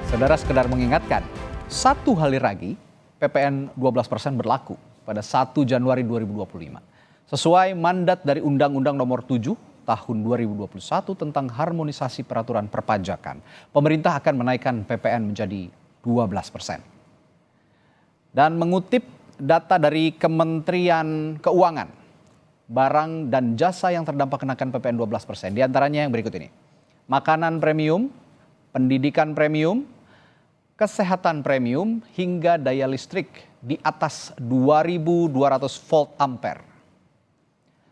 Saudara, sekedar mengingatkan, satu hari lagi PPN 12% berlaku pada 1 Januari 2025. Sesuai mandat dari Undang-Undang Nomor 7 Tahun 2021 tentang harmonisasi peraturan perpajakan, pemerintah akan menaikkan PPN menjadi 12%. Dan mengutip data dari Kementerian Keuangan, barang dan jasa yang terdampak kenaikan PPN 12%, diantaranya yang berikut ini: makanan premium, pendidikan premium, kesehatan premium, hingga daya listrik di atas 2.200 volt ampere.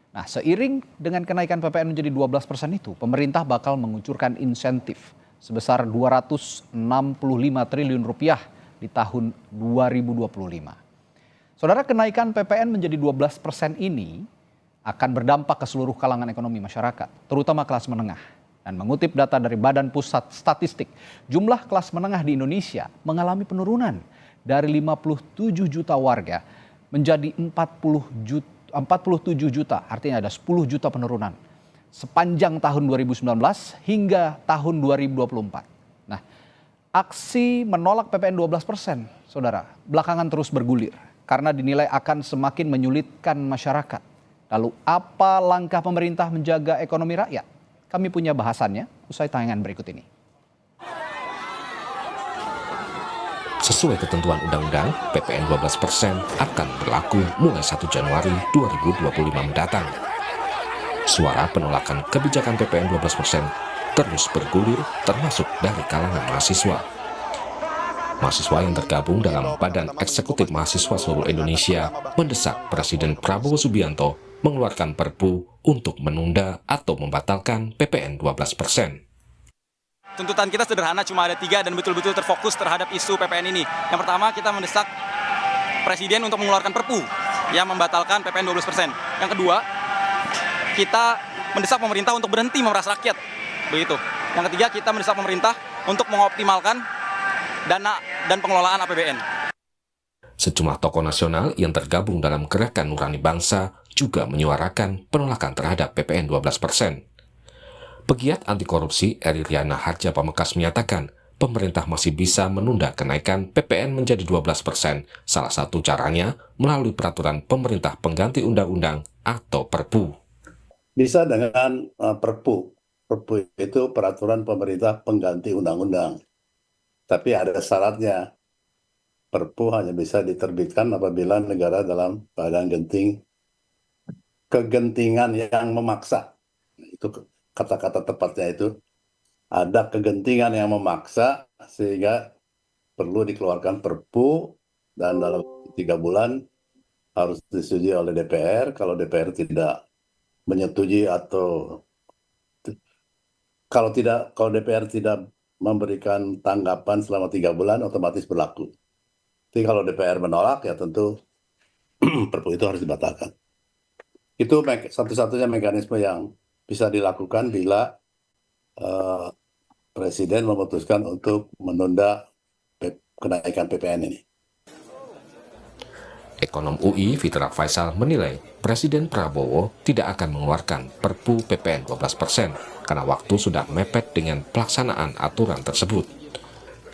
Nah, seiring dengan kenaikan PPN menjadi 12% itu, pemerintah bakal mengucurkan insentif sebesar 265 triliun rupiah di tahun 2025. Saudara, kenaikan PPN menjadi 12% ini akan berdampak ke seluruh kalangan ekonomi masyarakat, terutama kelas menengah. Dan mengutip data dari Badan Pusat Statistik, jumlah kelas menengah di Indonesia mengalami penurunan dari 57 juta warga menjadi 47 juta, artinya ada 10 juta penurunan sepanjang tahun 2019 hingga tahun 2024. Nah, aksi menolak PPN 12%, saudara, belakangan terus bergulir karena dinilai akan semakin menyulitkan masyarakat. Lalu apa langkah pemerintah menjaga ekonomi rakyat? Kami punya bahasannya usai tayangan berikut ini. Sesuai ketentuan undang-undang, PPN 12% akan berlaku mulai 1 Januari 2025 mendatang. Suara penolakan kebijakan PPN 12% terus bergulir, termasuk dari kalangan mahasiswa. Mahasiswa yang tergabung dalam Badan Eksekutif Mahasiswa Seluruh Indonesia mendesak Presiden Prabowo Subianto mengeluarkan Perpu untuk menunda atau membatalkan PPN 12%. Tuntutan kita sederhana, cuma ada 3 dan betul-betul terfokus terhadap isu PPN ini. Yang pertama, kita mendesak Presiden untuk mengeluarkan Perpu yang membatalkan PPN 12%. Yang kedua, kita mendesak pemerintah untuk berhenti memeras rakyat. Begitu. Yang ketiga, kita mendesak pemerintah untuk mengoptimalkan dana dan pengelolaan APBN. Sejumlah tokoh nasional yang tergabung dalam Gerakan Nurani Bangsa juga menyuarakan penolakan terhadap PPN 12%. Pegiat anti korupsi Eri Riana Harja Pamekas menyatakan pemerintah masih bisa menunda kenaikan PPN menjadi 12%. Salah satu caranya melalui peraturan pemerintah pengganti undang-undang atau Perpu. Bisa dengan Perpu. Perpu itu peraturan pemerintah pengganti undang-undang. Tapi ada syaratnya. Perpu hanya bisa diterbitkan apabila negara dalam keadaan genting, kegentingan yang memaksa. Itu kata-kata tepatnya itu. Ada kegentingan yang memaksa sehingga perlu dikeluarkan Perpu dan dalam 3 bulan harus disetujui oleh DPR. Kalau DPR tidak menyetujui atau kalau DPR tidak memberikan tanggapan selama 3 bulan otomatis berlaku. Jadi kalau DPR menolak ya tentu Perpu itu harus dibatalkan. Itu satu-satunya mekanisme yang bisa dilakukan bila Presiden memutuskan untuk menunda kenaikan PPN ini. Ekonom UI Fitra Faisal menilai Presiden Prabowo tidak akan mengeluarkan Perpu PPN 12% karena waktu sudah mepet dengan pelaksanaan aturan tersebut.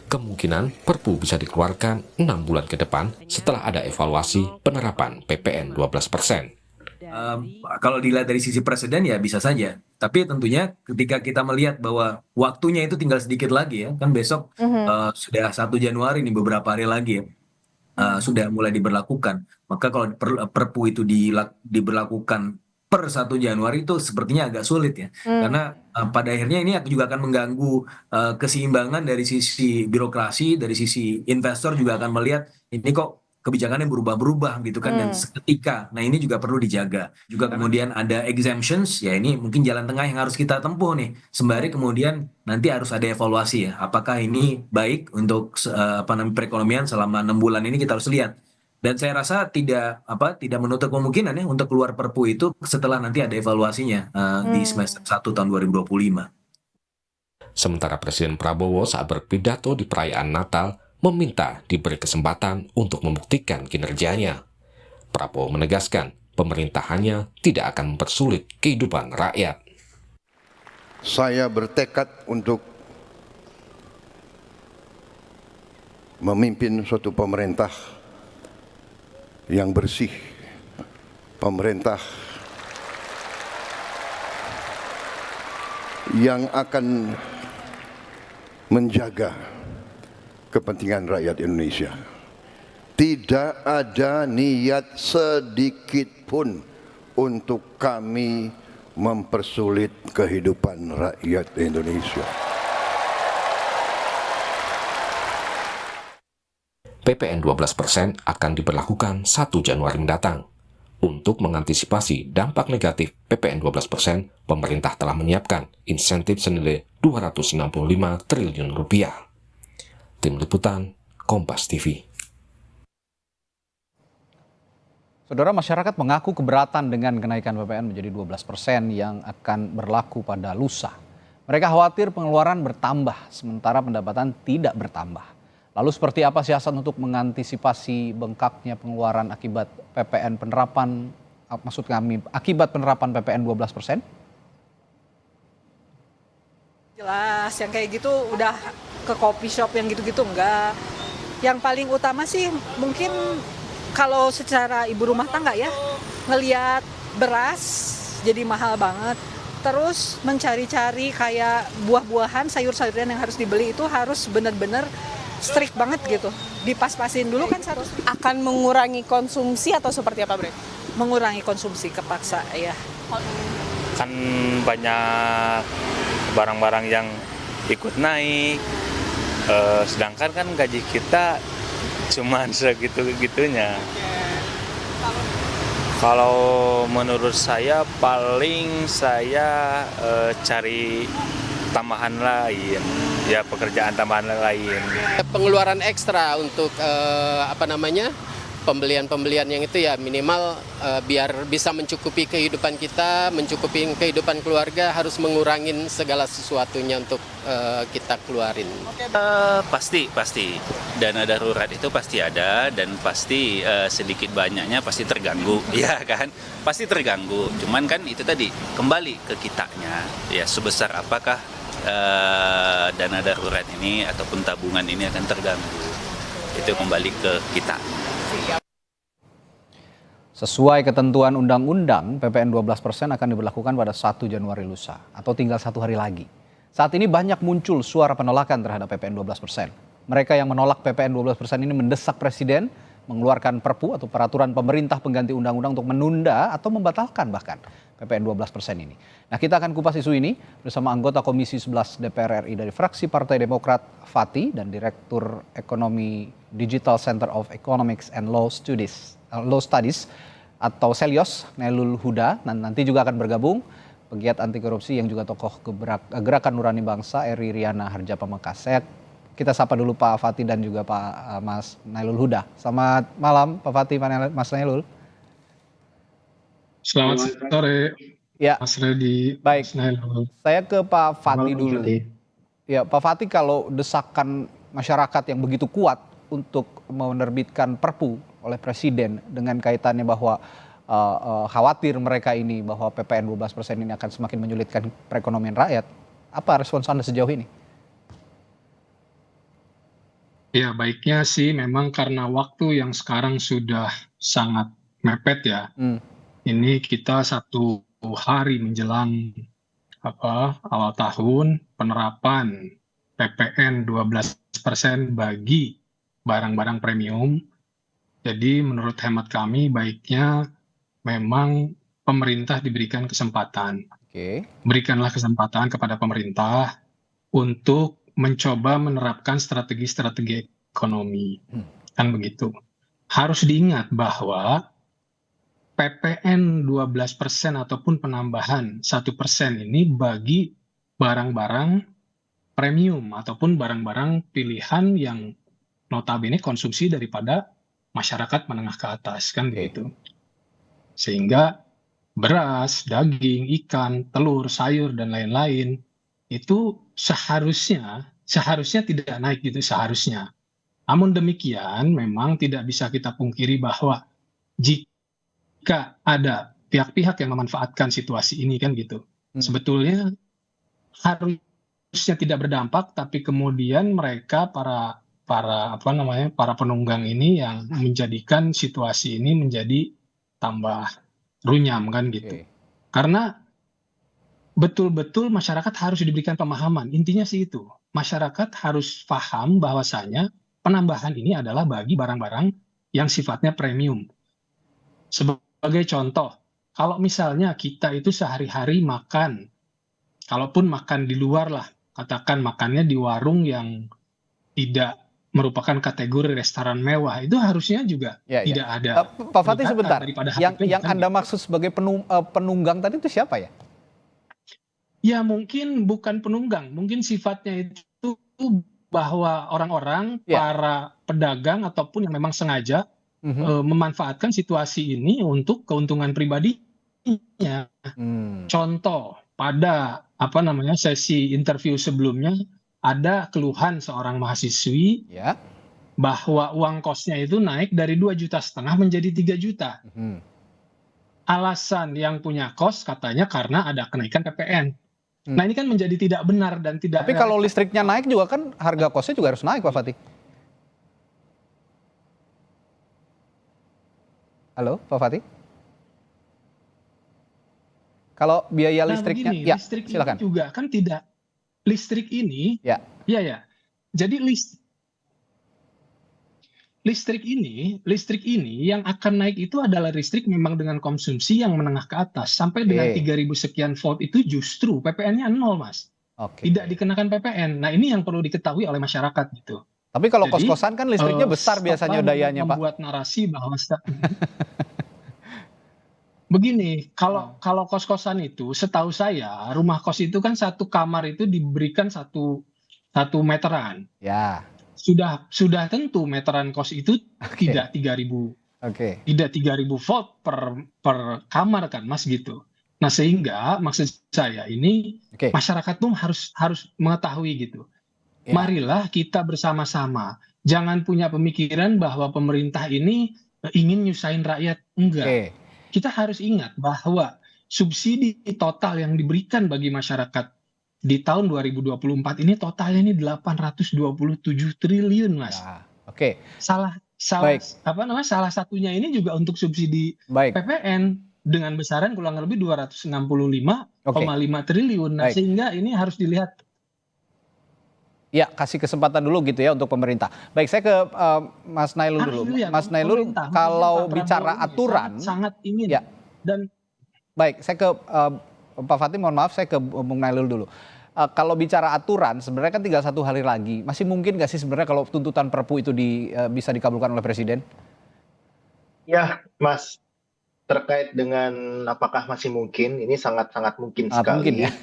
Kemungkinan Perpu bisa dikeluarkan 6 bulan ke depan setelah ada evaluasi penerapan PPN 12%. Kalau dilihat dari sisi presiden ya bisa saja. Tapi tentunya ketika kita melihat bahwa waktunya itu tinggal sedikit lagi ya, kan besok sudah 1 Januari nih, beberapa hari lagi ya, sudah mulai diberlakukan. Maka kalau Perpu itu diberlakukan per 1 Januari itu sepertinya agak sulit ya. Karena pada akhirnya ini juga akan mengganggu keseimbangan dari sisi birokrasi, dari sisi investor juga akan melihat ini kok kebijakannya berubah-berubah gitu kan, dan seketika. Nah, ini juga perlu dijaga. Juga kemudian ada exemptions, ya ini mungkin jalan tengah yang harus kita tempuh nih. Sembari kemudian nanti harus ada evaluasi ya. Apakah ini baik untuk perekonomian selama 6 bulan ini, kita harus lihat. Dan saya rasa tidak menutup kemungkinan ya untuk keluar Perpu itu setelah nanti ada evaluasinya di semester 1 tahun 2025. Sementara Presiden Prabowo saat berpidato di perayaan Natal meminta diberi kesempatan untuk membuktikan kinerjanya. Prabowo menegaskan pemerintahannya tidak akan mempersulit kehidupan rakyat. Saya bertekad untuk memimpin suatu pemerintah yang bersih, pemerintah yang akan menjaga kepentingan rakyat Indonesia. Tidak ada niat sedikit pun untuk kami mempersulit kehidupan rakyat Indonesia. PPN 12% akan diberlakukan 1 Januari mendatang. Untuk mengantisipasi dampak negatif PPN 12%, pemerintah telah menyiapkan insentif senilai Rp265 triliun. Tim Liputan, Kompas TV. Saudara, masyarakat mengaku keberatan dengan kenaikan PPN menjadi 12% yang akan berlaku pada lusa. Mereka khawatir pengeluaran bertambah, sementara pendapatan tidak bertambah. Lalu seperti apa siasat untuk mengantisipasi bengkaknya pengeluaran akibat PPN penerapan, maksud kami akibat penerapan PPN 12%? Jelas, yang kayak gitu udah ke coffee shop yang gitu-gitu enggak. Yang paling utama sih mungkin kalau secara ibu rumah tangga ya, ngelihat beras jadi mahal banget. Terus mencari-cari kayak buah-buahan, sayur-sayuran yang harus dibeli itu harus benar-benar strict banget gitu. Dipas-pasin dulu kan harus. Akan mengurangi konsumsi atau seperti apa, Bre? Mengurangi konsumsi kepaksa ya. Kan banyak barang-barang yang ikut naik, sedangkan kan gaji kita cuma segitu-gitunya. Kalau menurut saya paling saya cari tambahan lain, ya pekerjaan tambahan lain. Pengeluaran ekstra untuk pembelian-pembelian yang itu ya minimal biar bisa mencukupi kehidupan kita, mencukupi kehidupan keluarga, harus mengurangin segala sesuatunya untuk kita keluarin. Pasti dana darurat itu pasti ada dan pasti sedikit banyaknya pasti terganggu, ya kan? Pasti terganggu. Cuman kan itu tadi kembali ke kitanya, ya sebesar apakah dana darurat ini ataupun tabungan ini akan terganggu. Itu kembali ke kita. Sesuai ketentuan undang-undang, PPN 12% akan diberlakukan pada 1 Januari lusa atau tinggal 1 hari lagi. Saat ini banyak muncul suara penolakan terhadap PPN 12%. Mereka yang menolak PPN 12% ini mendesak Presiden mengeluarkan Perpu atau peraturan pemerintah pengganti undang-undang untuk menunda atau membatalkan bahkan PPN 12% ini. Nah, kita akan kupas isu ini bersama anggota Komisi 11 DPR RI dari fraksi Partai Demokrat, Fati, dan Direktur Ekonomi Digital Center of Economics and Law Studies atau Selyos, Nailul Huda. Dan nanti juga akan bergabung pegiat anti korupsi yang juga tokoh Gerakan Nurani Bangsa, Eri Riana Harjapamengkas. Kita sapa dulu Pak Fati dan juga Pak Mas Nailul Huda. Selamat malam Pak Fati, Mas Nailul. Selamat sore, ya. Mas Redi. Baik, Mas Nailul. saya ke Pak Fati dulu. Fati. Ya, Pak Fati, kalau desakan masyarakat yang begitu kuat untuk menerbitkan Perpu oleh Presiden dengan kaitannya bahwa khawatir mereka ini bahwa PPN 12% ini akan semakin menyulitkan perekonomian rakyat, apa respons Anda sejauh ini? Ya, baiknya sih memang karena waktu yang sekarang sudah sangat mepet ya. Ini kita 1 hari menjelang awal tahun penerapan PPN 12% bagi barang-barang premium. Jadi menurut hemat kami baiknya memang pemerintah diberikan kesempatan. Berikanlah kesempatan kepada pemerintah untuk mencoba menerapkan strategi-strategi ekonomi. Kan begitu. Harus diingat bahwa PPN 12% ataupun penambahan 1% ini bagi barang-barang premium ataupun barang-barang pilihan yang notabene konsumsi daripada masyarakat menengah ke atas, kan begitu. Sehingga beras, daging, ikan, telur, sayur, dan lain-lain itu seharusnya tidak naik gitu, seharusnya. Namun demikian memang tidak bisa kita pungkiri bahwa jika ada pihak-pihak yang memanfaatkan situasi ini kan gitu, sebetulnya harusnya tidak berdampak, tapi kemudian mereka para para penunggang ini yang menjadikan situasi ini menjadi tambah runyam kan gitu. Karena betul-betul masyarakat harus diberikan pemahaman. Intinya sih itu. Masyarakat harus paham bahwasanya penambahan ini adalah bagi barang-barang yang sifatnya premium. Sebagai contoh, kalau misalnya kita itu sehari-hari makan, kalaupun makan di luar lah, katakan makannya di warung yang tidak merupakan kategori restoran mewah, itu harusnya juga tidak ada. Pak Fatih sebentar, yang kan Anda maksud sebagai penunggang tadi itu siapa ya? Ya mungkin bukan penunggang, mungkin sifatnya itu bahwa orang-orang, para pedagang ataupun yang memang sengaja memanfaatkan situasi ini untuk keuntungan pribadinya. Contoh, pada sesi interview sebelumnya ada keluhan seorang mahasiswi bahwa uang kosnya itu naik dari 2,5 juta menjadi 3 juta. Alasan yang punya kos katanya karena ada kenaikan PPN. Nah ini kan menjadi tidak benar dan tidak. Tapi kalau listriknya naik juga kan harga kosnya juga harus naik, Pak Fatih. Halo, Pak Fatih. Kalau biaya listriknya, begini, ya listrik silakan. Ini juga kan tidak. Listrik ini, Jadi listrik ini yang akan naik itu adalah listrik memang dengan konsumsi yang menengah ke atas. Sampai dengan 3.000 sekian volt itu justru PPN-nya 0, Mas. Tidak dikenakan PPN. Nah ini yang perlu diketahui oleh masyarakat gitu. Tapi kalau kos-kosan kan listriknya besar biasanya dayanya, Pak. Membuat narasi bahwa begini, kalau kos-kosan itu setahu saya rumah kos itu kan satu kamar itu diberikan satu meteran. Ya. Sudah tentu meteran kos itu tidak 3.000 tidak 3.000 volt per kamar kan, Mas gitu. Nah sehingga maksud saya ini masyarakat tuh harus mengetahui gitu. Marilah kita bersama-sama, jangan punya pemikiran bahwa pemerintah ini ingin nyusahin rakyat, enggak. Kita harus ingat bahwa subsidi total yang diberikan bagi masyarakat di tahun 2024 ini totalnya ini 827 triliun, Mas. Salah satunya ini juga untuk subsidi PPN dengan besaran kurang lebih 265,5 triliun. Nah, sehingga ini harus dilihat. Ya, kasih kesempatan dulu gitu ya untuk pemerintah. Baik, saya ke Mas Nailul dulu. Mas Nailul, kalau bicara aturan sangat ingin dan baik, saya ke Pak Fatih, mohon maaf, saya ke Bung Nailul dulu. Kalau bicara aturan, sebenarnya kan tinggal 1 hari lagi. Masih mungkin nggak sih sebenarnya kalau tuntutan Perpu itu bisa dikabulkan oleh Presiden? Ya, Mas. Terkait dengan apakah masih mungkin, ini sangat-sangat mungkin sekali. Mungkin ya?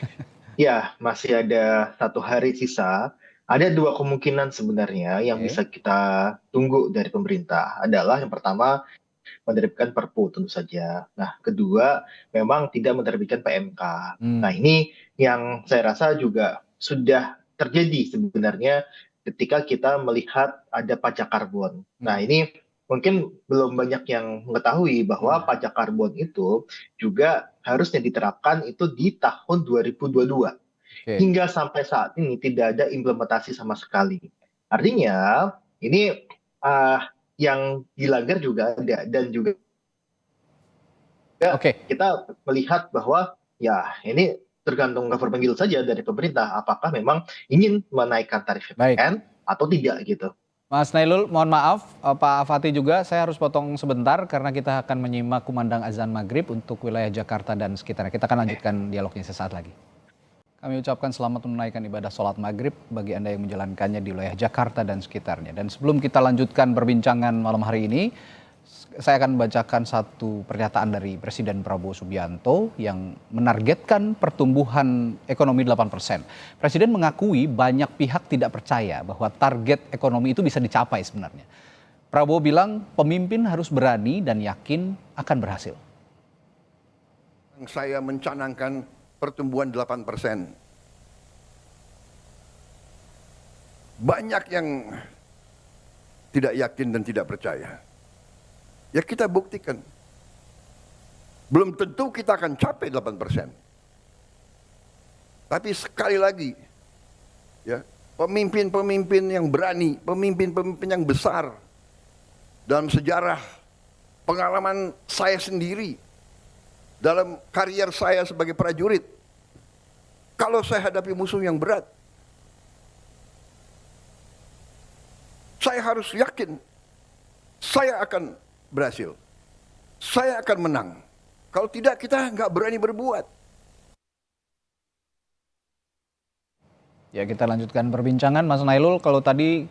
Ya, masih ada 1 hari sisa. Ada 2 kemungkinan sebenarnya yang bisa kita tunggu dari pemerintah. Adalah yang pertama, menerbitkan Perpu tentu saja. Nah, kedua, memang tidak menerbitkan PMK. Nah, ini yang saya rasa juga sudah terjadi sebenarnya ketika kita melihat ada pajak karbon. Nah, ini mungkin belum banyak yang mengetahui bahwa pajak karbon itu juga harusnya diterapkan itu di tahun 2022. Hingga sampai saat ini tidak ada implementasi sama sekali. Artinya, ini yang dilanggar juga ada, dan juga kita melihat bahwa ya ini tergantung government will saja dari pemerintah apakah memang ingin menaikkan tarif PPN atau tidak gitu. Mas Nailul, mohon maaf, Pak Fatih juga saya harus potong sebentar karena kita akan menyimak kumandang azan maghrib untuk wilayah Jakarta dan sekitarnya. Kita akan lanjutkan dialognya sesaat lagi. Kami ucapkan selamat menunaikan ibadah sholat maghrib bagi Anda yang menjalankannya di wilayah Jakarta dan sekitarnya. Dan sebelum kita lanjutkan perbincangan malam hari ini, saya akan membacakan satu pernyataan dari Presiden Prabowo Subianto yang menargetkan pertumbuhan ekonomi 8%. Presiden mengakui banyak pihak tidak percaya bahwa target ekonomi itu bisa dicapai sebenarnya. Prabowo bilang pemimpin harus berani dan yakin akan berhasil. Saya mencanangkan pertumbuhan 8%. Banyak yang tidak yakin dan tidak percaya. Ya kita buktikan. Belum tentu kita akan capai 8%. Tapi sekali lagi, ya, pemimpin-pemimpin yang berani, pemimpin-pemimpin yang besar dalam sejarah pengalaman saya sendiri, dalam karier saya sebagai prajurit. Kalau saya hadapi musuh yang berat, saya harus yakin saya akan berhasil. Saya akan menang. Kalau tidak, kita nggak berani berbuat. Ya, kita lanjutkan perbincangan. Mas Nailul, kalau tadi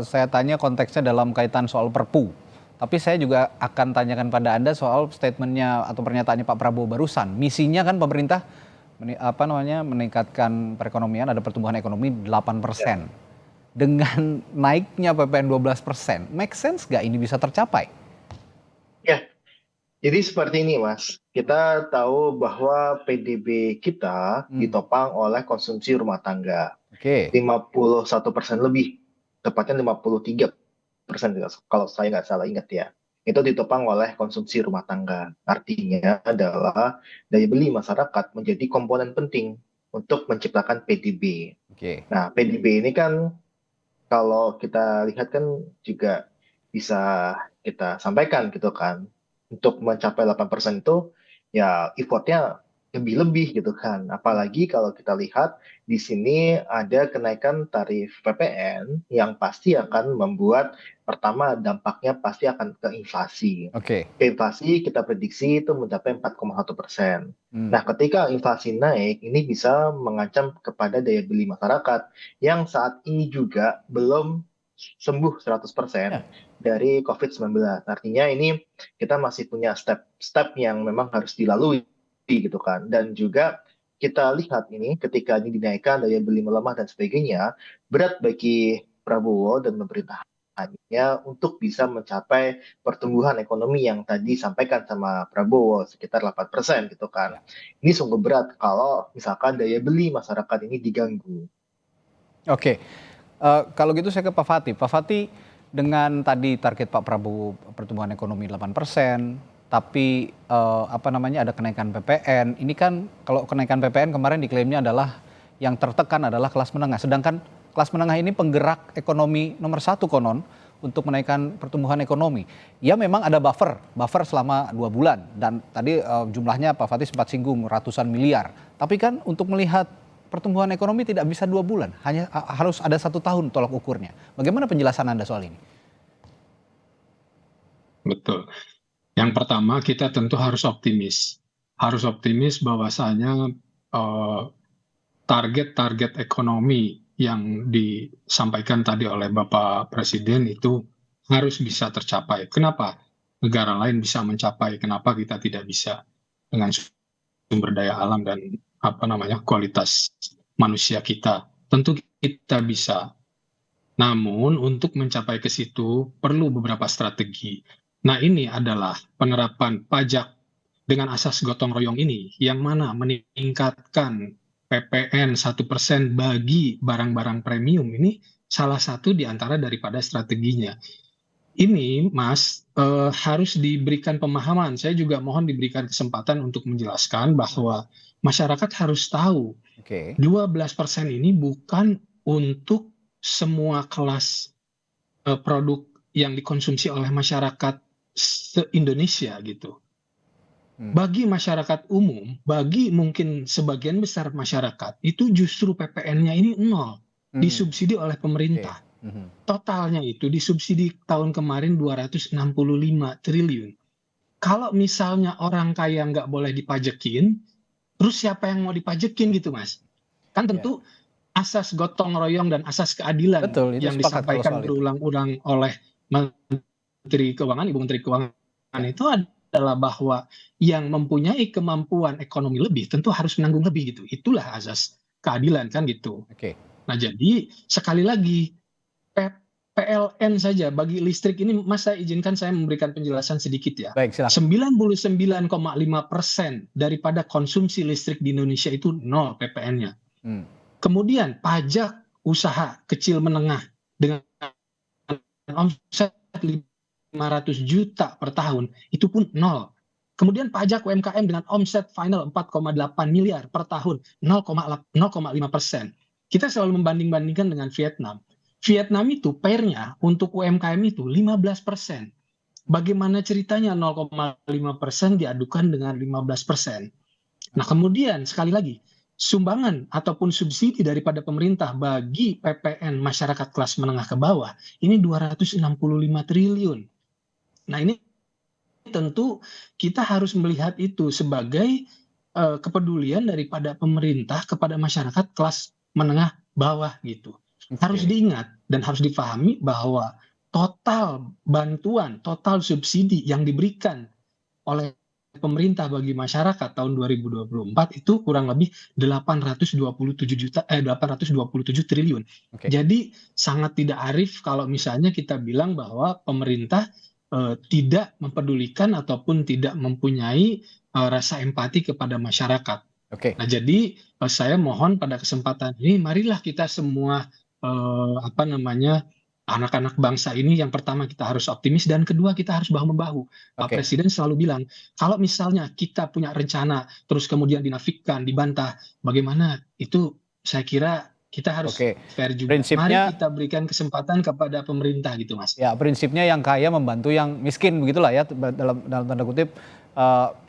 saya tanya konteksnya dalam kaitan soal Perpu. Tapi saya juga akan tanyakan pada Anda soal statementnya atau pernyataannya Pak Prabowo barusan. Misinya kan pemerintah meningkatkan perekonomian, ada pertumbuhan ekonomi 8%. Dengan naiknya PPN 12%, make sense nggak ini bisa tercapai? Ya, jadi seperti ini Mas, kita tahu bahwa PDB kita ditopang oleh konsumsi rumah tangga. 51% lebih, tepatnya 53% kalau saya nggak salah ingat ya. Itu ditopang oleh konsumsi rumah tangga. Artinya adalah daya beli masyarakat menjadi komponen penting untuk menciptakan PDB. Nah, PDB ini kan kalau kita lihat kan juga bisa kita sampaikan gitu kan. Untuk mencapai 8% itu ya effortnya lebih-lebih gitu kan. Apalagi kalau kita lihat di sini ada kenaikan tarif PPN yang pasti akan membuat pertama dampaknya pasti akan ke inflasi. Inflasi kita prediksi itu mencapai 4,1%. Nah, ketika inflasi naik, ini bisa mengancam kepada daya beli masyarakat yang saat ini juga belum sembuh 100% dari COVID-19. Artinya ini kita masih punya step-step yang memang harus dilalui gitu kan. Dan juga kita lihat ini ketika ini dinaikkan daya beli melemah dan sebagainya, berat bagi Prabowo dan pemerintahannya untuk bisa mencapai pertumbuhan ekonomi yang tadi disampaikan sama Prabowo sekitar 8% gitu kan. Ini sungguh berat kalau misalkan daya beli masyarakat ini diganggu. Kalau gitu saya ke Pak Fatih. Pak Fatih, dengan tadi target Pak Prabowo pertumbuhan ekonomi 8%, tapi ada kenaikan PPN. Ini kan kalau kenaikan PPN kemarin diklaimnya adalah yang tertekan adalah kelas menengah. Sedangkan kelas menengah ini penggerak ekonomi nomor 1 konon untuk menaikkan pertumbuhan ekonomi. Ya memang ada buffer selama 2 bulan. Dan tadi jumlahnya Pak Fatih sempat singgung ratusan miliar. Tapi kan untuk melihat pertumbuhan ekonomi tidak bisa 2 bulan. Hanya harus ada 1 tahun tolak ukurnya. Bagaimana penjelasan Anda soal ini? Betul. Yang pertama kita tentu harus optimis. Harus optimis bahwasanya target-target ekonomi yang disampaikan tadi oleh Bapak Presiden itu harus bisa tercapai. Kenapa negara lain bisa mencapai, kenapa kita tidak bisa dengan sumber daya alam dan kualitas manusia kita? Tentu kita bisa. Namun untuk mencapai ke situ perlu beberapa strategi. Nah, ini adalah penerapan pajak dengan asas gotong royong ini, yang mana meningkatkan PPN 1% bagi barang-barang premium ini salah satu di antara daripada strateginya. Ini, Mas, harus diberikan pemahaman. Saya juga mohon diberikan kesempatan untuk menjelaskan bahwa masyarakat harus tahu 12% ini bukan untuk semua kelas produk yang dikonsumsi oleh masyarakat se-Indonesia gitu. Bagi masyarakat umum, bagi mungkin sebagian besar masyarakat, itu justru PPN-nya ini 0, disubsidi oleh pemerintah. Totalnya itu disubsidi tahun kemarin 265 triliun. Kalau misalnya orang kaya nggak boleh dipajekin, terus siapa yang mau dipajekin gitu, Mas? Kan tentu asas gotong royong dan asas keadilan yang disampaikan berulang-ulang oleh Menteri Keuangan, Ibu Menteri Keuangan itu adalah bahwa yang mempunyai kemampuan ekonomi lebih tentu harus menanggung lebih gitu. Itulah asas keadilan kan gitu. Nah, jadi sekali lagi PLN saja bagi listrik ini, Mas, saya izinkan saya memberikan penjelasan sedikit ya. Baik, silakan. 99,5% daripada konsumsi listrik di Indonesia itu 0 PPN-nya. Kemudian pajak usaha kecil menengah dengan omset 500 juta per tahun itu pun 0. Kemudian pajak UMKM dengan omset final 4,8 miliar per tahun 0,5%. kita selalu membanding-bandingkan dengan Vietnam. Vietnam itu PAIR-nya untuk UMKM itu 15%. Bagaimana ceritanya 0,5% diadukan dengan 15%? Nah, kemudian sekali lagi, sumbangan ataupun subsidi daripada pemerintah bagi PPN masyarakat kelas menengah ke bawah ini 265 triliun. Nah, ini tentu kita harus melihat itu sebagai kepedulian daripada pemerintah kepada masyarakat kelas menengah bawah gitu. Harus diingat dan harus dipahami bahwa total bantuan, total subsidi yang diberikan oleh pemerintah bagi masyarakat tahun 2024 itu kurang lebih 827 triliun. Jadi sangat tidak arif kalau misalnya kita bilang bahwa pemerintah tidak mempedulikan ataupun tidak mempunyai rasa empati kepada masyarakat. Nah, jadi saya mohon pada kesempatan ini marilah kita semua anak-anak bangsa ini, yang pertama kita harus optimis dan kedua kita harus bahu-membahu. Pak Presiden selalu bilang, kalau misalnya kita punya rencana terus kemudian dinafikan, dibantah, bagaimana? Itu saya kira kita harus fair juga. Mari kita berikan kesempatan kepada pemerintah gitu, Mas. Ya, prinsipnya yang kaya membantu yang miskin, begitulah ya, dalam tanda kutip.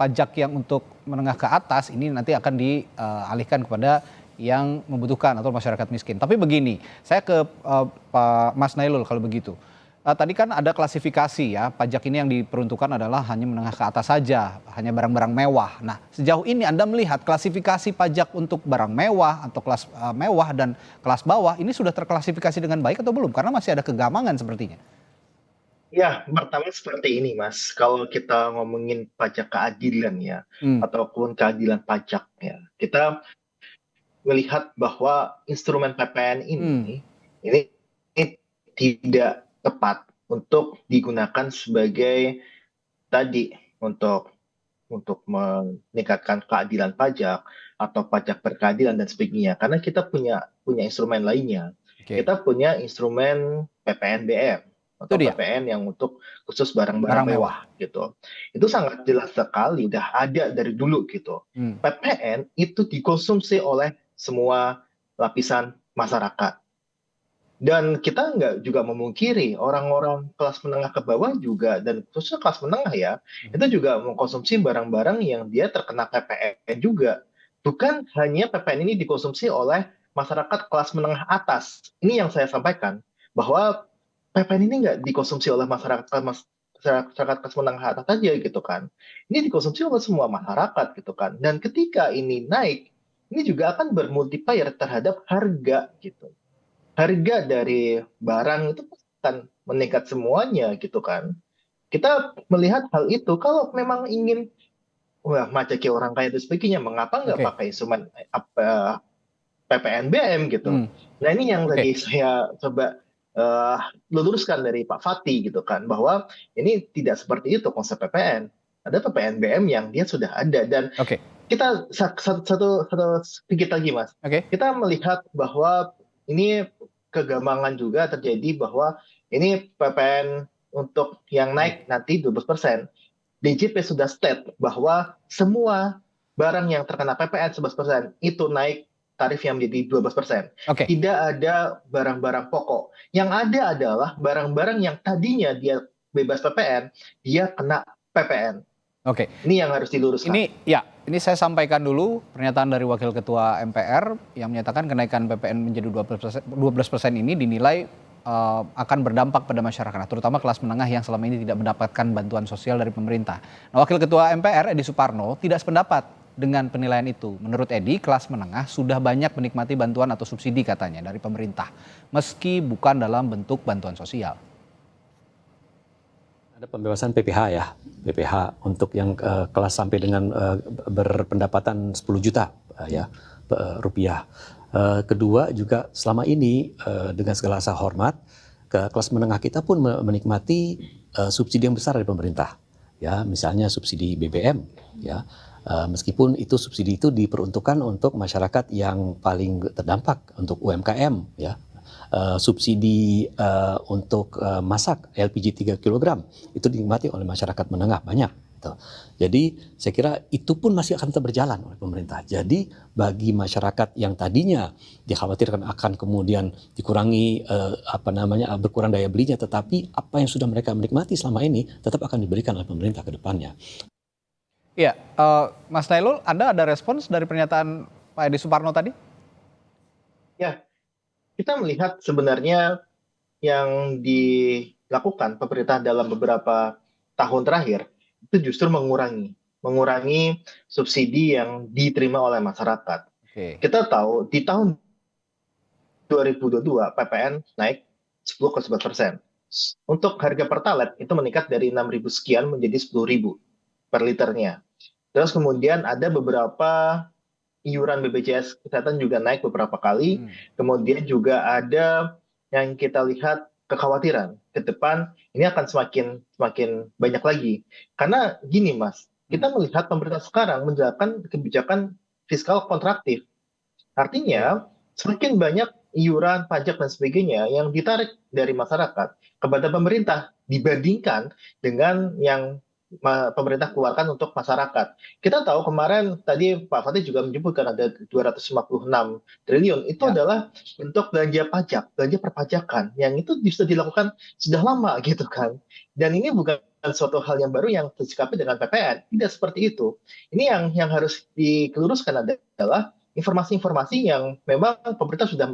Pajak yang untuk menengah ke atas ini nanti akan dialihkan kepada yang membutuhkan atau masyarakat miskin. Tapi begini, saya ke Pak Mas Nailul kalau begitu. Tadi kan ada klasifikasi ya, pajak ini yang diperuntukkan adalah hanya menengah ke atas saja, hanya barang-barang mewah. Nah, sejauh ini Anda melihat klasifikasi pajak untuk barang mewah atau kelas mewah dan kelas bawah ini sudah terklasifikasi dengan baik atau belum? Karena masih ada kegamangan sepertinya. Ya, pertama seperti ini, Mas. Kalau kita ngomongin pajak keadilan ya, ataupun keadilan pajak ya, kita melihat bahwa instrumen PPN ini tidak tepat untuk digunakan sebagai tadi untuk meningkatkan keadilan pajak atau pajak berkeadilan dan sebagainya. Karena kita punya instrumen lainnya. Kita punya instrumen PPNBM atau PPN yang untuk khusus barang-barang mewah gitu. Itu sangat jelas sekali, udah ada dari dulu gitu. PPN itu dikonsumsi oleh semua lapisan masyarakat. Dan kita nggak juga memungkiri orang-orang kelas menengah ke bawah juga, dan khususnya kelas menengah ya, itu juga mengkonsumsi barang-barang yang dia terkena PPN juga. Bukan hanya PPN ini dikonsumsi oleh masyarakat kelas menengah atas. Ini yang saya sampaikan, bahwa PPN ini nggak dikonsumsi oleh masyarakat kelas menengah atas saja gitu kan. Ini dikonsumsi oleh semua masyarakat gitu kan. Dan ketika ini naik, ini juga akan bermultiplier terhadap harga gitu. Harga dari barang itu akan meningkat semuanya gitu kan. Kita melihat hal itu, kalau memang ingin macaki orang kaya dan sebagainya, mengapa nggak pakai instrumen PPNBM gitu. Nah, ini yang tadi saya coba luruskan dari Pak Fatih gitu kan, bahwa ini tidak seperti itu konsep PPN. Ada PPNBM yang dia sudah ada, dan kita satu sedikit lagi, Mas. Kita melihat bahwa ini kegambangan juga terjadi, bahwa ini PPN untuk yang naik nanti 12%. DJP sudah state bahwa semua barang yang terkena PPN 11% itu naik tarif yang menjadi 12%. Tidak ada barang-barang pokok. Yang ada adalah barang-barang yang tadinya dia bebas PPN, dia kena PPN. Ini yang harus diluruskan. Ini saya sampaikan dulu pernyataan dari Wakil Ketua MPR yang menyatakan kenaikan PPN menjadi 12% ini dinilai akan berdampak pada masyarakat, terutama kelas menengah yang selama ini tidak mendapatkan bantuan sosial dari pemerintah. Nah, Wakil Ketua MPR Edi Suparno tidak sependapat dengan penilaian itu. Menurut Edi, kelas menengah sudah banyak menikmati bantuan atau subsidi katanya dari pemerintah, meski bukan dalam bentuk bantuan sosial. Ada pembebasan PPH ya, PPH untuk yang kelas sampai dengan berpendapatan 10 juta rupiah. Kedua juga selama ini dengan segala rasa hormat, kelas menengah kita pun menikmati subsidi yang besar dari pemerintah. Ya, misalnya subsidi BBM ya. Meskipun itu subsidi itu diperuntukkan untuk masyarakat yang paling terdampak, untuk UMKM ya. Subsidi untuk masak LPG 3 kg itu dinikmati oleh masyarakat menengah banyak. gitu. Jadi saya kira itu pun masih akan tetap berjalan oleh pemerintah. Jadi bagi masyarakat yang tadinya dikhawatirkan akan kemudian dikurangi berkurang daya belinya, tetapi apa yang sudah mereka menikmati selama ini tetap akan diberikan oleh pemerintah ke depannya. Iya, Mas Nailul, Anda ada respons dari pernyataan Pak Edi Suparno tadi? Ya, kita melihat sebenarnya yang dilakukan pemerintah dalam beberapa tahun terakhir itu justru mengurangi subsidi yang diterima oleh masyarakat. Kita tahu di tahun 2022 PPN naik 10,11%. Untuk harga Pertalite itu meningkat dari 6.000 sekian menjadi 10.000 per liternya. Terus kemudian ada beberapa iuran BPJS Kesehatan juga naik beberapa kali. Kemudian juga ada yang kita lihat kekhawatiran ke depan ini akan semakin banyak lagi. Karena gini Mas, kita melihat pemerintah sekarang menjalankan kebijakan fiskal kontraktif. Artinya semakin banyak iuran, pajak dan sebagainya yang ditarik dari masyarakat kepada pemerintah dibandingkan dengan yang pemerintah keluarkan untuk masyarakat. Kita tahu kemarin tadi Pak Fatih juga menyebutkan ada 256 triliun. Itu adalah bentuk belanja pajak, belanja perpajakan yang itu bisa dilakukan sudah lama gitu kan. Dan ini bukan suatu hal yang baru yang disikapi dengan PPN. Tidak seperti itu. Ini yang harus dikeluruskan adalah informasi-informasi yang memang pemerintah sudah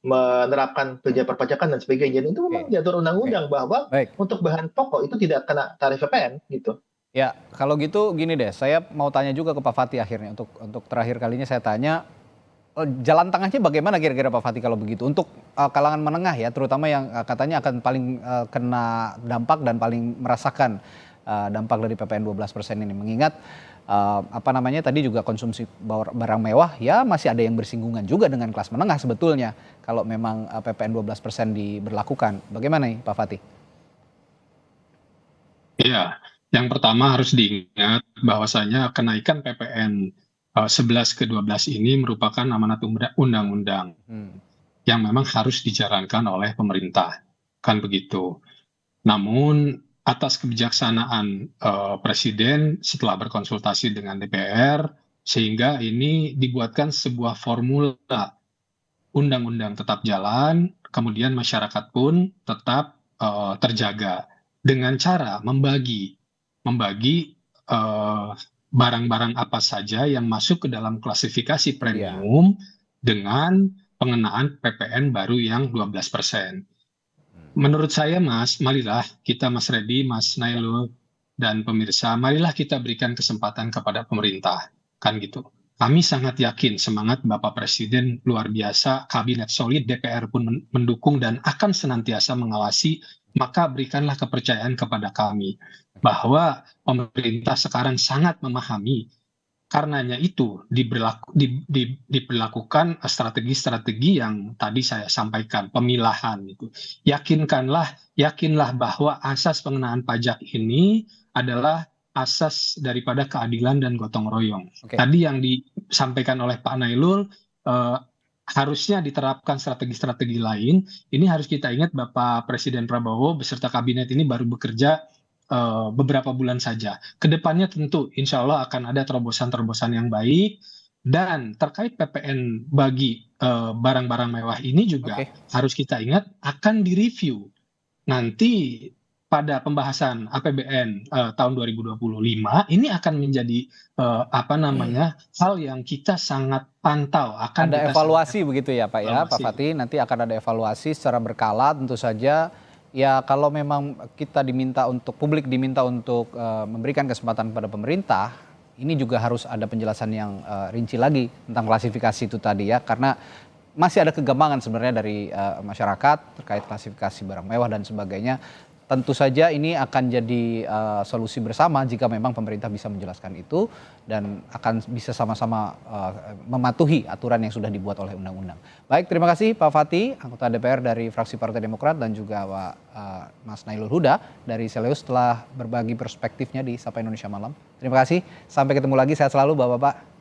menerapkan belanja perpajakan dan sebagainya. Dan itu memang diatur undang-undang bahwa untuk bahan pokok itu tidak kena tarif PPN gitu. Ya, kalau gitu gini deh, saya mau tanya juga ke Pak Fatih akhirnya untuk terakhir kalinya saya tanya jalan tengahnya bagaimana kira-kira Pak Fatih kalau begitu untuk kalangan menengah ya, terutama yang katanya akan paling kena dampak dan paling merasakan dampak dari PPN 12% ini, mengingat tadi juga konsumsi barang mewah ya masih ada yang bersinggungan juga dengan kelas menengah sebetulnya kalau memang PPN 12% diberlakukan. Bagaimana nih Pak Fatih? Iya, yang pertama harus diingat bahwasanya kenaikan PPN 11 ke 12 ini merupakan amanat undang-undang yang memang harus dijalankan oleh pemerintah, kan begitu. Namun atas kebijaksanaan Presiden setelah berkonsultasi dengan DPR, sehingga ini dibuatkan sebuah formula undang-undang tetap jalan, kemudian masyarakat pun tetap terjaga dengan cara membagi barang-barang apa saja yang masuk ke dalam klasifikasi premium dengan pengenaan PPN baru yang 12%. Menurut saya Mas, marilah kita Mas Reddy, Mas Nailul, dan pemirsa, marilah kita berikan kesempatan kepada pemerintah, kan gitu. Kami sangat yakin semangat Bapak Presiden luar biasa, kabinet solid, DPR pun mendukung dan akan senantiasa mengawasi, maka berikanlah kepercayaan kepada kami bahwa pemerintah sekarang sangat memahami. Karenanya itu diberlakukan strategi-strategi yang tadi saya sampaikan, pemilahan itu. Yakinlah bahwa asas pengenaan pajak ini adalah asas daripada keadilan dan gotong royong. Tadi yang disampaikan oleh Pak Nailul harusnya diterapkan strategi-strategi lain. Ini harus kita ingat Bapak Presiden Prabowo beserta kabinet ini baru bekerja beberapa bulan saja. Kedepannya tentu insya Allah akan ada terobosan-terobosan yang baik, dan terkait PPN bagi barang-barang mewah ini juga harus kita ingat akan direview nanti pada pembahasan APBN tahun 2025. Ini akan menjadi hal yang kita sangat pantau. Ada evaluasi begitu ya Pak ya, Pak Fatih, nanti akan ada evaluasi secara berkala tentu saja. Ya kalau memang publik diminta untuk memberikan kesempatan kepada pemerintah, ini juga harus ada penjelasan yang rinci lagi tentang klasifikasi itu tadi ya, karena masih ada kegambangan sebenarnya dari masyarakat terkait klasifikasi barang mewah dan sebagainya. Tentu saja ini akan jadi solusi bersama jika memang pemerintah bisa menjelaskan itu dan akan bisa sama-sama mematuhi aturan yang sudah dibuat oleh undang-undang. Baik, terima kasih Pak Fatih, anggota DPR dari fraksi Partai Demokrat, dan juga Pak Mas Nailul Huda dari Seleus telah berbagi perspektifnya di Sapa Indonesia Malam. Terima kasih, sampai ketemu lagi, sehat selalu Bapak-Bapak.